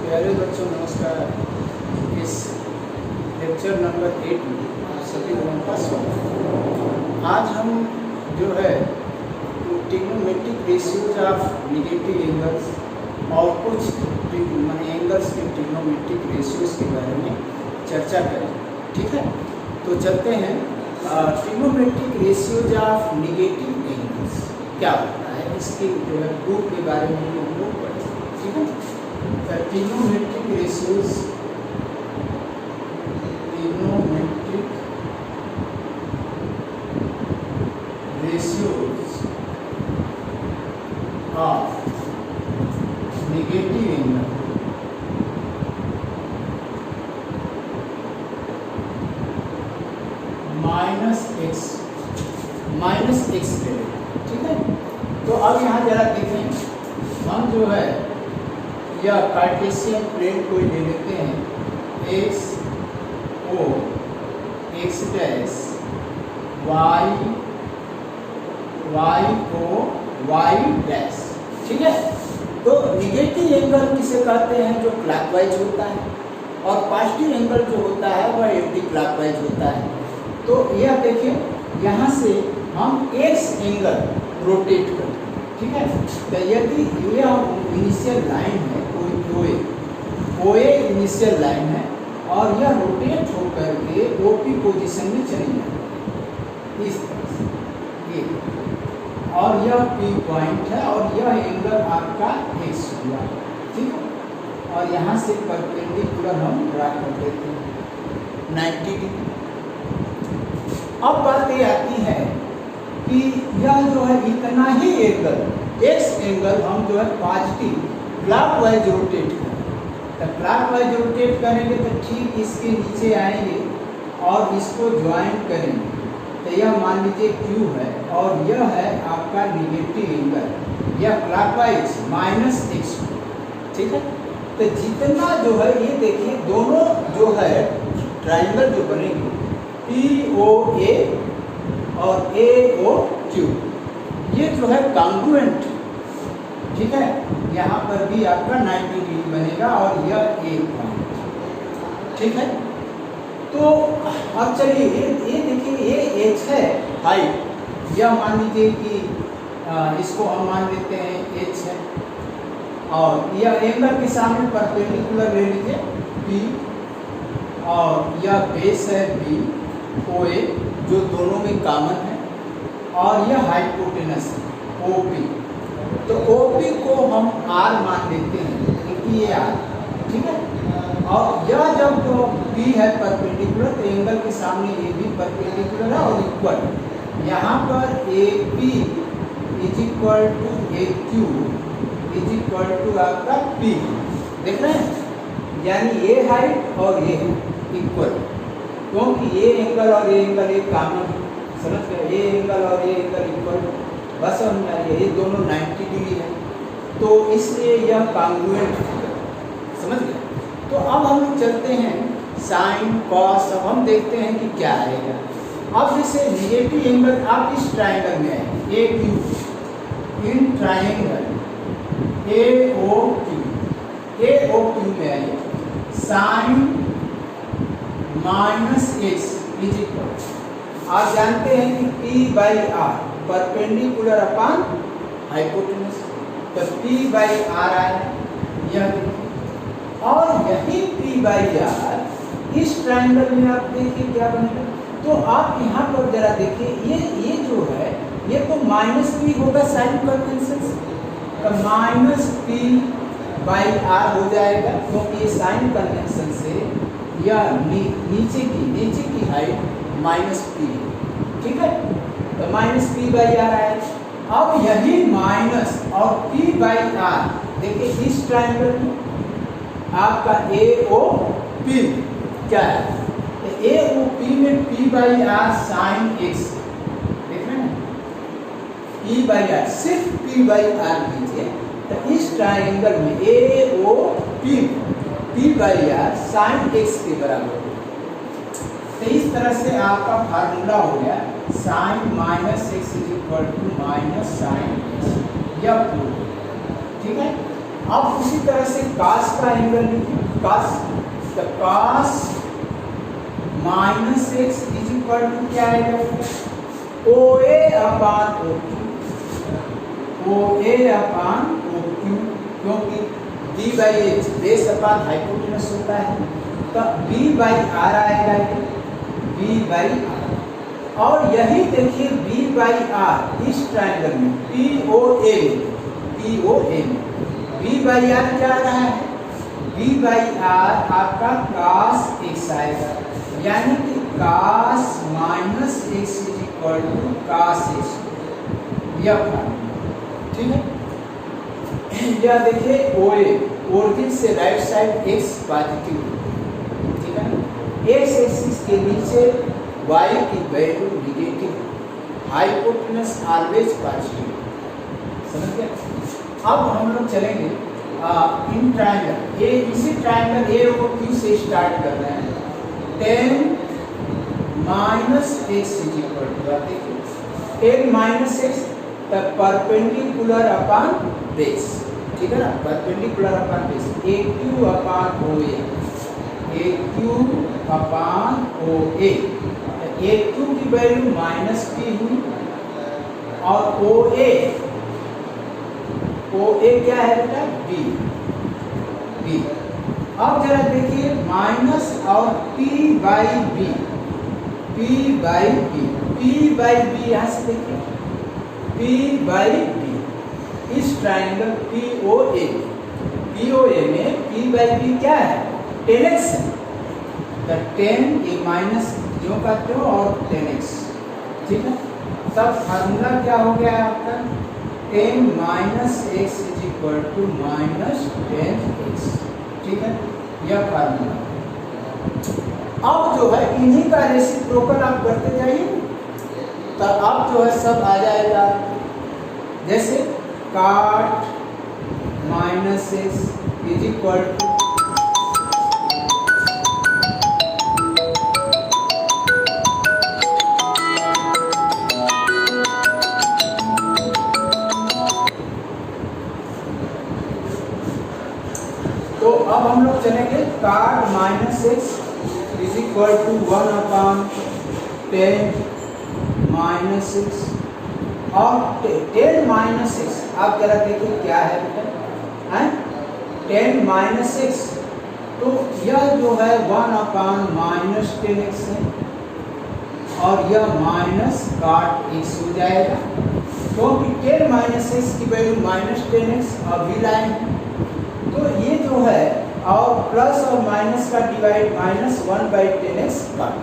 प्यारे बच्चों नमस्कार। इस लेक्चर नंबर 8 में आप सभी लोगों का स्वागत। आज हम जो है trigonometric ratios of negative angles और कुछ एंगल्स के ट्रिग्नोमेट्रिक रेशियोज के बारे में चर्चा करें। ठीक है, तो चलते हैं। Trigonometric ratios of negative angles क्या होता है, इसके जो है प्रूफ के बारे में हम लोग पढ़ें। ठीक है, trigonometric ratios of negative angle minus x ले। ठीक है, तो अब यहाँ जरा देखें, हम जो है या कार्टेशियन प्लेन कोई ले लेते हैं, x O x dash y y O y dash. ठीक है, तो निगेटिव एंगल किसे कहते हैं, जो क्लॉकवाइज होता है, और पॉजिटिव एंगल जो होता है वह एंटी क्लॉकवाइज होता है। तो यह देखिए, यहाँ से हम एक्स एंगल रोटेट करते हैं। ठीक है, तो यदि यह इनिशियल लाइन है, कोई इनिशियल लाइन है और यह रोटेट होकर के ओपी पोजीशन में चली जाए इस तरह से, ये, और यह पी पॉइंट है और यह एंगल आपका एक्स हुआ। ठीक है, और यहाँ से परपेंडिकुलर हम ड्रा कर देते हैं 90 डिग्री। अब बात ये आती है कि यह जो है इतना ही एंगल एक्स एंगल हम जो है पॉजिटिव क्लॉकवाइज रोटेट करें। तो क्लॉकवाइज रोटेट करेंगे तो ठीक इसके नीचे आएंगे और इसको ज्वाइन करेंगे। तो यह मान लीजिए Q है और यह है आपका निगेटिव एंगल, यह क्लॉकवाइज माइनस एक्स। ठीक है, तो जितना जो है ये देखिए, दोनों जो है ट्राइंगल जो बनेंगे POA और AOQ, ये जो है कॉन्ग्रुएंट। ठीक है, यहाँ पर भी आपका 90 डिग्री बनेगा और यह एक पॉइंट। ठीक है, तो अब चलिए ये देखिए, ये h है हाइट, यह मान लीजिए कि इसको हम मान लेते हैं h है, और यह एंगल के सामने परपेंडिकुलर ले लीजिए P, और यह बेस है B OA जो दोनों में कॉमन है, और यह हाइपोटेनस है OP। तो OP को हम R मान लेते हैं क्योंकि ये R। ठीक है, और यह जब तो P है परपेंडिकुलर, तो एंगल के सामने ये भी परपेंडिकुलर है और इक्वल। यहाँ पर AP is equal to AQ is equal to आपका P। देख रहे हैं, यानी ये हाइट और ये इक्वल, क्योंकि ये एंगल और ये एंगल एक कॉमन है। समझ गए, ये एंगल और ये एंगल इक्वल, बस समझ में आ रही है, ये दोनों 90 डिग्री है, तो इसलिए यह कॉन्ग्रुएंट है। समझ गए, तो अब हम लोग चलते हैं साइन कॉस। अब हम देखते हैं कि क्या आएगा। अब जैसे निगेटिव एंगल आप इस ट्राइंगल में आएंगे AQ, इन ट्राइंगल AOQ में आइए, sine minus x is equal, आप जानते हैं कि P by R perpendicular upon hypotenuse, तो P बाई आर आया यह, और यही P बाई आर इस ट्राइंगल में आप देखिए क्या बनेगा। तो आप यहाँ पर जरा देखिए, ये जो है ये तो माइनस P होगा साइन कन्वेंशन से, तो माइनस P बाई आर हो जाएगा, क्योंकि ये साइन कन्वेंशन से यह नीचे की हाइट माइनस P। ठीक है, तो माइनस P बाई आर आया। अब यही माइनस और P बाई आर देखिए इस ट्राइंगल में आपका AOP क्या है, तो AOP में P by R sine x. देख रहे हैं, P बाई आर सिर्फ P बाई आर लीजिए, तो इस ट्राइंगल में AOP P by R sine x के बराबर। तो इस तरह से आपका फार्मूला हो गया sine minus x is equal to minus sine x, यह प्रूफ। ठीक है, अब उसी तरह से कास का एंगल लिखिए, कास, तो cos minus x is equal to क्या आएगा, O A upon O Q, O A upon O Q, क्योंकि B by H base upon hypotenuse होता है, तो बी बाई आर आएगा, बी बाई आर। और यही देखिए बी बाई आर इस ट्रायंगल में पी ओ ए में बी बाई आर क्या आ रहा है, बी बाई आर आपका कास एक्स आएगा, यानी कि cos minus x is equal to cos x, यह ठीक है। या देखिए ओ ए, ओरिजिन से राइट साइड एक्स पॉजिटिव, ठीक है ना, एक्स एक्सिस के नीचे y की value negative, hypotenuse always positive, समझ गए। अब हम लोग चलेंगे इन ट्रायंगल ये, इसी ट्रायंगल ए ओ क्यू से स्टार्ट कर रहे हैं, tan minus x is equal to, देखिए टेन माइनस एक्स तब परपेंडिकुलर अपॉन बेस, ठीक है ना, perpendicular upon base, A Q upon O A Q upon O A, A Q की वैल्यू माइनस पी हुई, और ओ ए क्या है बेटा, बी, बी। अब जरा देखिए माइनस और P by B, P by B यहाँ से देखिए पी बाई बी, इस ट्रायंगल पी ओ ए में पी बाई बी क्या है, 10x है, तो 10 ये माइनस जो का त्यों और 10x, ठीक है। तब फार्मूला क्या हो गया आपका, 10 minus x is equal to minus 10x, ठीक है, यह फार्मूला। अब जो है इन्हीं का रेसिप्रोकल आप करते जाइए, तो अब जो है सब आ जाएगा, जैसे cot minus x is equal to, तो अब हम लोग चलेंगे cot minus x is equal to 1 upon 10 minus x, और 10 माइनस एक्स आप जरा देखिए क्या है बेटा, 10 माइनस एक्स, तो यह जो है 1 अपॉन माइनस 10x है, और यह माइनस काट x हो जाएगा, क्योंकि 10 माइनस एक्स की वैल्यू माइनस 10x अभी लाइन है, तो ये जो है, और प्लस और माइनस का डिवाइड माइनस 1/10x काट,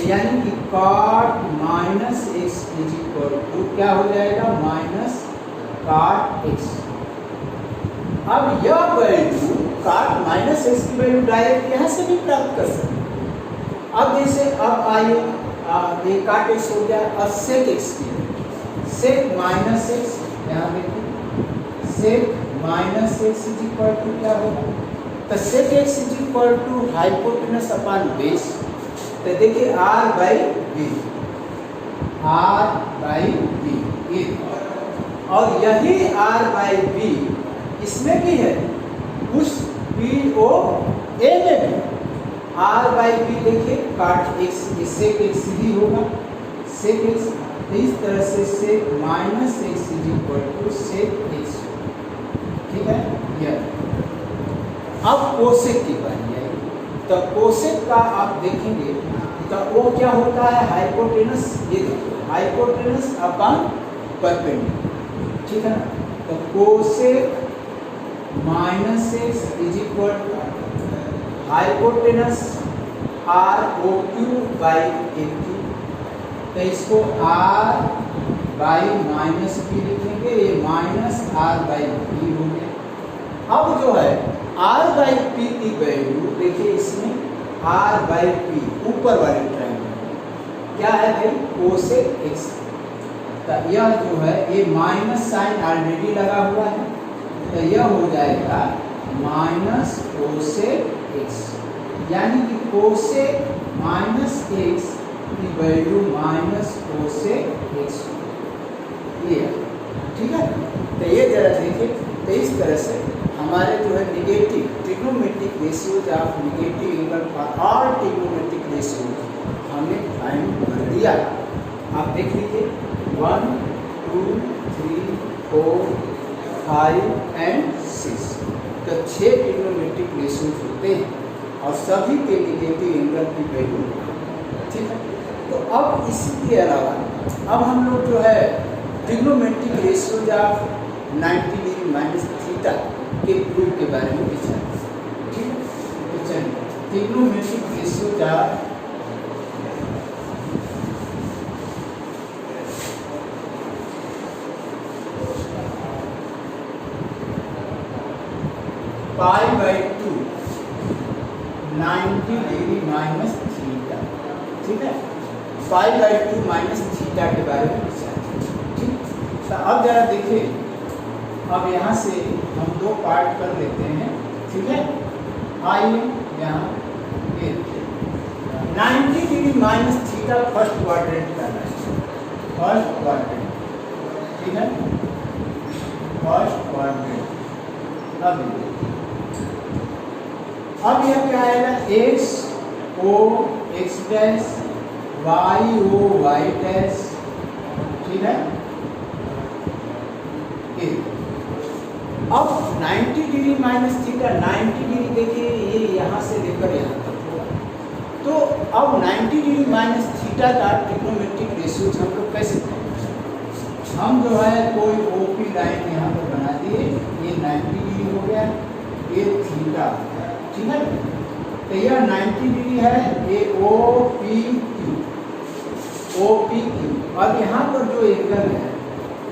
यानी कि cot minus x is equal to क्या हो जाएगा, माइनस काट एक्स। अब यह वैल्यू काट माइनस एक्स की वैल्यू डायरेक्ट यहाँ से भी प्राप्त कर सकते। अब जैसे अब आइए ये काट एक्स हो गया, अब सेक एक्स की, सेक माइनस एक्स, यहाँ देखिए sec minus x is equal to क्या होगा, तो sec x is equal to hypotenuse upon base, तो देखिए आर बाई बी, और यही आर बाई बी इसमें भी है, उस पी ओ ए में भी आर बाई बी देखिए काट एक्स, सेक एक्स ही होगा, सेक एक्स, इस तरह से sec minus x is equal to sec x, ठीक है। यह अब कोसेक की बारी है, तो कोसेक का आप देखेंगे तो वो क्या होता है, हाइपोटेनस, ये देखिए हाइपोटेनस अपॉन परपेंडिकुलर, ठीक है ना, तो cosec minus x is equal to hypotenuse R O Q by A Q, तो इसको आर बाई माइनस पी लिखेंगे, ये माइनस आर बाई पी हो गया। अब जो है आर बाई पी की वैल्यू देखिए, इसमें आर बाई पी ऊपर वाले ट्रायंगल क्या है भाई, कोसेक एक्स, तो यह जो है ये माइनस साइन ऑलरेडी लगा हुआ है, तो यह हो जाएगा माइनस कोसेक एक्स, यानी कि कोसेक माइनस एक्स की वैल्यू माइनस कोसेक एक्स, ये ठीक है। तो ये जरा देखिए तो इस तरह से हमारे जो है negative trigonometric ratios of negative angle for all trigonometric ratios हमें फाइंड कर दिया। आप देख लीजिए 1 2 3 4 5 एंड 6, तो 6 ट्रिग्नोमेट्रिक रेशियोज होते हैं और सभी के निगेटिव एंगल की वैल्यू, ठीक है। तो अब इसी के अलावा अब हम लोग जो है trigonometric ratios of 90 degree minus theta के प्रूफ के बारे में विचार करें, ठीक है। तो चलिए trigonometric ratios of π/2 90 degree minus theta, ठीक है। π/2 माइनस थीटा के बारे में विचार करें, ठीक। तो अब जरा देखिए, अब यहाँ से हम दो पार्ट कर लेते हैं, ठीक है। आइए यहाँ 90 degree minus theta first quadrant करना है, फर्स्ट क्वाड्रेंट, ठीक है, फर्स्ट क्वाड्रेंट। अब यह क्या आएगा, x o x dash, y o y dash, ठीक है। अब 90 डिग्री माइनस थीटा, 90 डिग्री देखिए ये यहाँ से लेकर यहाँ तक होगा। तो अब 90 डिग्री माइनस थीटा का ट्रिग्नोमेट्रिक रेशियोज हम लोग कैसे करेंगे? हम जो है कोई ओपी लाइन यहाँ पर बना दिए, ये 90 डिग्री हो गया, ये थीटा, ठीक है। तो यह 90 डिग्री है, ये ओ पी क्यू। अब यहाँ पर जो एंगल है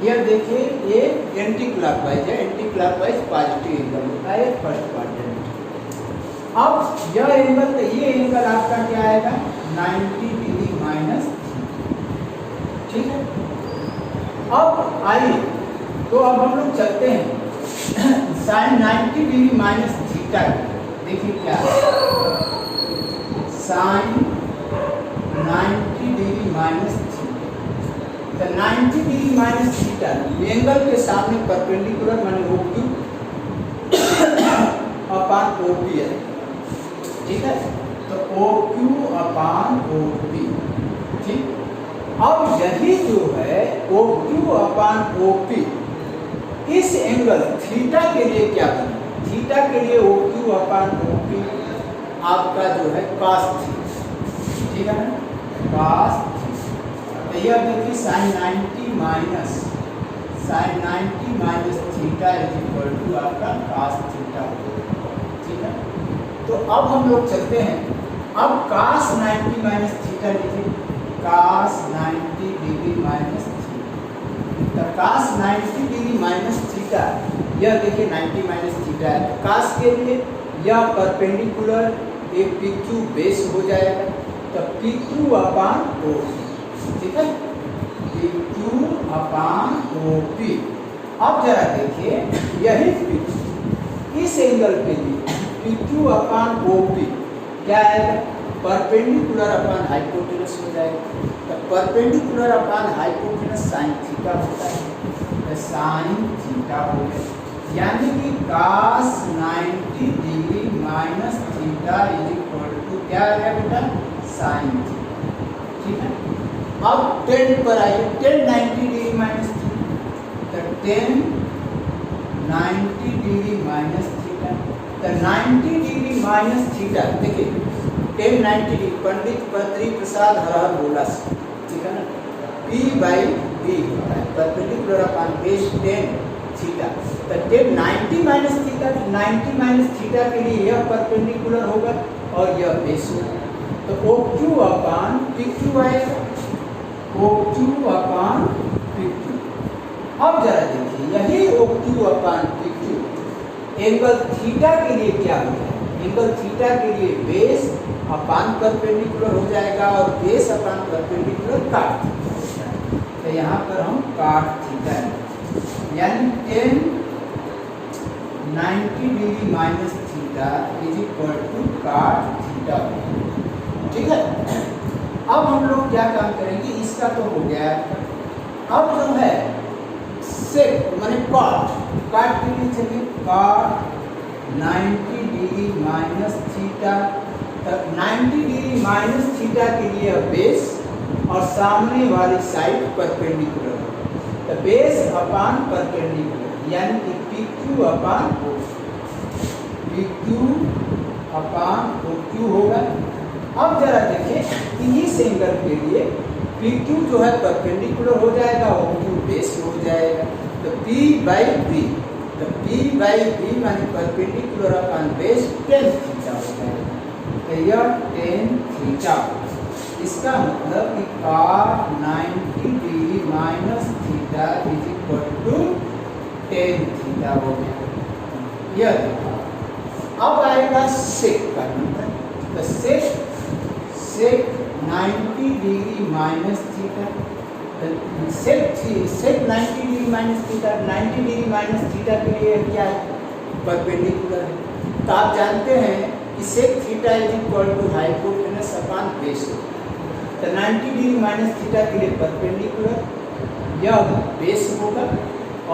यह देखिए ये एंटी क्लॉकवाइज है, एंटी क्लॉकवाइज पॉजिटिव एंगल होता है फर्स्ट क्वाड्रेंट। अब यह एंगल, तो ये एंगल आपका क्या आएगा 90 डिग्री माइनस, ठीक है। अब आइए तो अब हम लोग चलते हैं साइन 90 डिग्री माइनस थीटा, देखिए क्या है साइन 90 डिग्री माइनस थीटा। तो 90 डिग्री माइनस थीटा एंगल के सामने परपेंडिकुलर माने OQ अपान OP है, ठीक है। तो OQ अपान OP, ठीक। अब यही जो है OQ अपान OP, इस एंगल थीटा के लिए क्या बने, थीटा के लिए OQ अपान OP आपका जो है cos थीटा, ठीक है ना, cos थीटा। तो यह देखिए sine 90 minus theta is equal to आपका cos थीटा, ठीक है। तो अब हम लोग चलते हैं, अब cos 90 माइनस थीटा लिखिए, cos 90 डिग्री माइनस थीटा। तो cos 90 डिग्री माइनस थीटा, यह देखिए 90 माइनस थीटा है, तो cos के लिए यह परपेंडिकुलर एक PQ बेस हो जाएगा, तो PQ अपान OP, ठीक है, PQ अपान OP। अब जरा देखिए यही PQ इस एंगल के लिए PQ अपान OP क्या आएगा, परपेंडिकुलर अपान हाइपोटेनस हो जाएगा। तो परपेंडिकुलर अपान हाइपोटेनस साइन थीटा होता है, तो साइन थीटा हो गया, यानी कि cos 90 degree minus theta is equal to क्या आ गया बेटा, साइन थीटा, ठीक है। अब 10 पर आइए, 10 90 डिग्री माइनस थीटा, तो 10 90 डिग्री माइनस थीटा, तो 90 डिग्री माइनस थीटा देखिए 10 90 डिग्री, पंडित बद्री प्रसाद हर बोला, ठीक है ना, P/B होता है, परपेंडिकुलर अपॉन बेस 10 थीटा। तो 10 90 माइनस थीटा, 90 माइनस थीटा के लिए यह परपेंडिकुलर होगा और यह बेस होगा, तो OQ अपान PQ आएगा, OQ अपान PQ। अब जरा देखिए यही OQ अपान PQ एंगल थीटा के लिए क्या हो जाएगा, एंगल थीटा के लिए बेस अपान परपेंडिकुलर हो जाएगा और base upon perpendicular cot theta. तो यहाँ पर हम काट थीटा यानी 10 90 degree minus theta is equal to cot theta, ठीक है। अब हम लोग क्या काम करेंगे, इसका तो हो गया। अब जो है सेक माने कॉट, कॉट के लिए चलिए cot 90 degree minus theta, 90 degree minus theta के लिए बेस और सामने वाली साइड परपेंडिकुलर है, तो बेस अपान परपेंडिकुलर यानी कि PQ अपान PQ अपान OQ होगा। अब जरा देखिए कि इस एंगल के लिए PQ जो है परपेंडिकुलर हो जाएगा, OQ बेस हो जाएगा, तो P बाई B, तो P बाई B माने परपेंडिकुलर अपान बेस 10 थीटा हो जाएगा, तो यह 10 थीटा। इसका मतलब कि cos 90 degree minus theta is equal to 10 theta हो गया। यह देखा। अब आएगा सेक का नंबर, तो सेक 90 डिग्री माइनस थीटा, सेक 90 degree minus theta, 90 degree minus theta के लिए क्या है, परपेंडिकुलर है। तो आप जानते हैं कि sec theta is equal to hypotenuse upon base, तो 90 डिग्री माइनस थीटा के लिए परपेंडिकुलर यह बेस होगा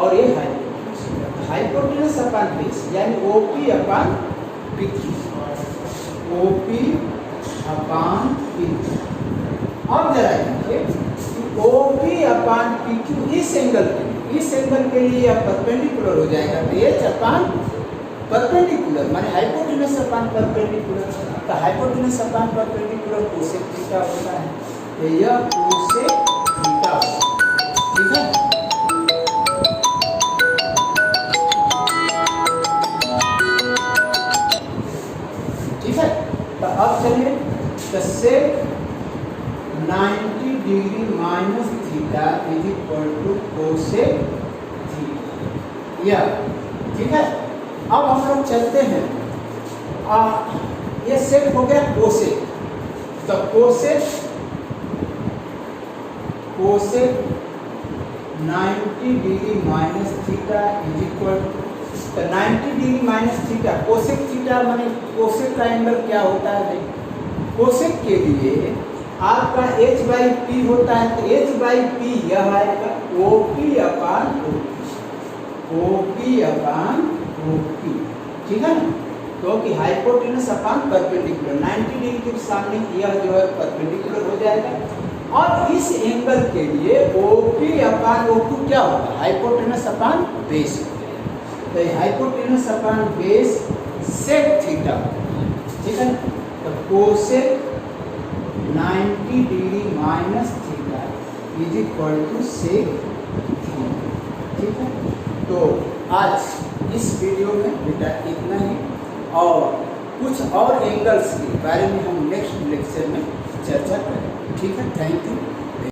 और ये हाइपोटेनस होगा, हाइपोटेनस अपान बेस यानी OP अपान PQ, OP अपान PQ। अब जरा देखिए कि OP अपान PQ इस एंगल के लिए यह परपेंडिकुलर हो जाएगा, तो H अपान परपेंडिकुलर माने हाइपोटेनस अपान परपेंडिकुलर, तो hypotenuse upon perpendicular cosec theta होता है, तो यह कोसेक थीटा होगा। ठीक है, ठीक है। तो अब चलिए, तो sec 90 degree minus theta is equal to cosec theta, यह ठीक है। अब हम लोग चलते हैं, ये सेक हो गया कोसेक, तो cosec 90 degree minus theta is equal to, तो 90 degree minus theta cosec theta माने कोसेक का एंगल क्या होता है, कोसेक के लिए आपका H बाई P होता है, तो H बाई P यह आएगा OP अपान OP, ठीक है ना, क्योंकि हाइपोटेनस अपान परपेंडिकुलर 90 डिग्री के सामने यह जो है परपेंडिकुलर हो जाएगा, और इस एंगल के लिए OP अपान OQ क्या होगा, हाइपोटेनस अपान बेस, तो hypotenuse upon base sec theta, ठीक है। तो cosec 90 degree minus theta is equal to sec theta, ठीक है। तो आज इस वीडियो में बेटा इतना ही, और कुछ और एंगल्स के बारे में हम नेक्स्ट लेक्चर में चर्चा करें, ठीक है। Thank you.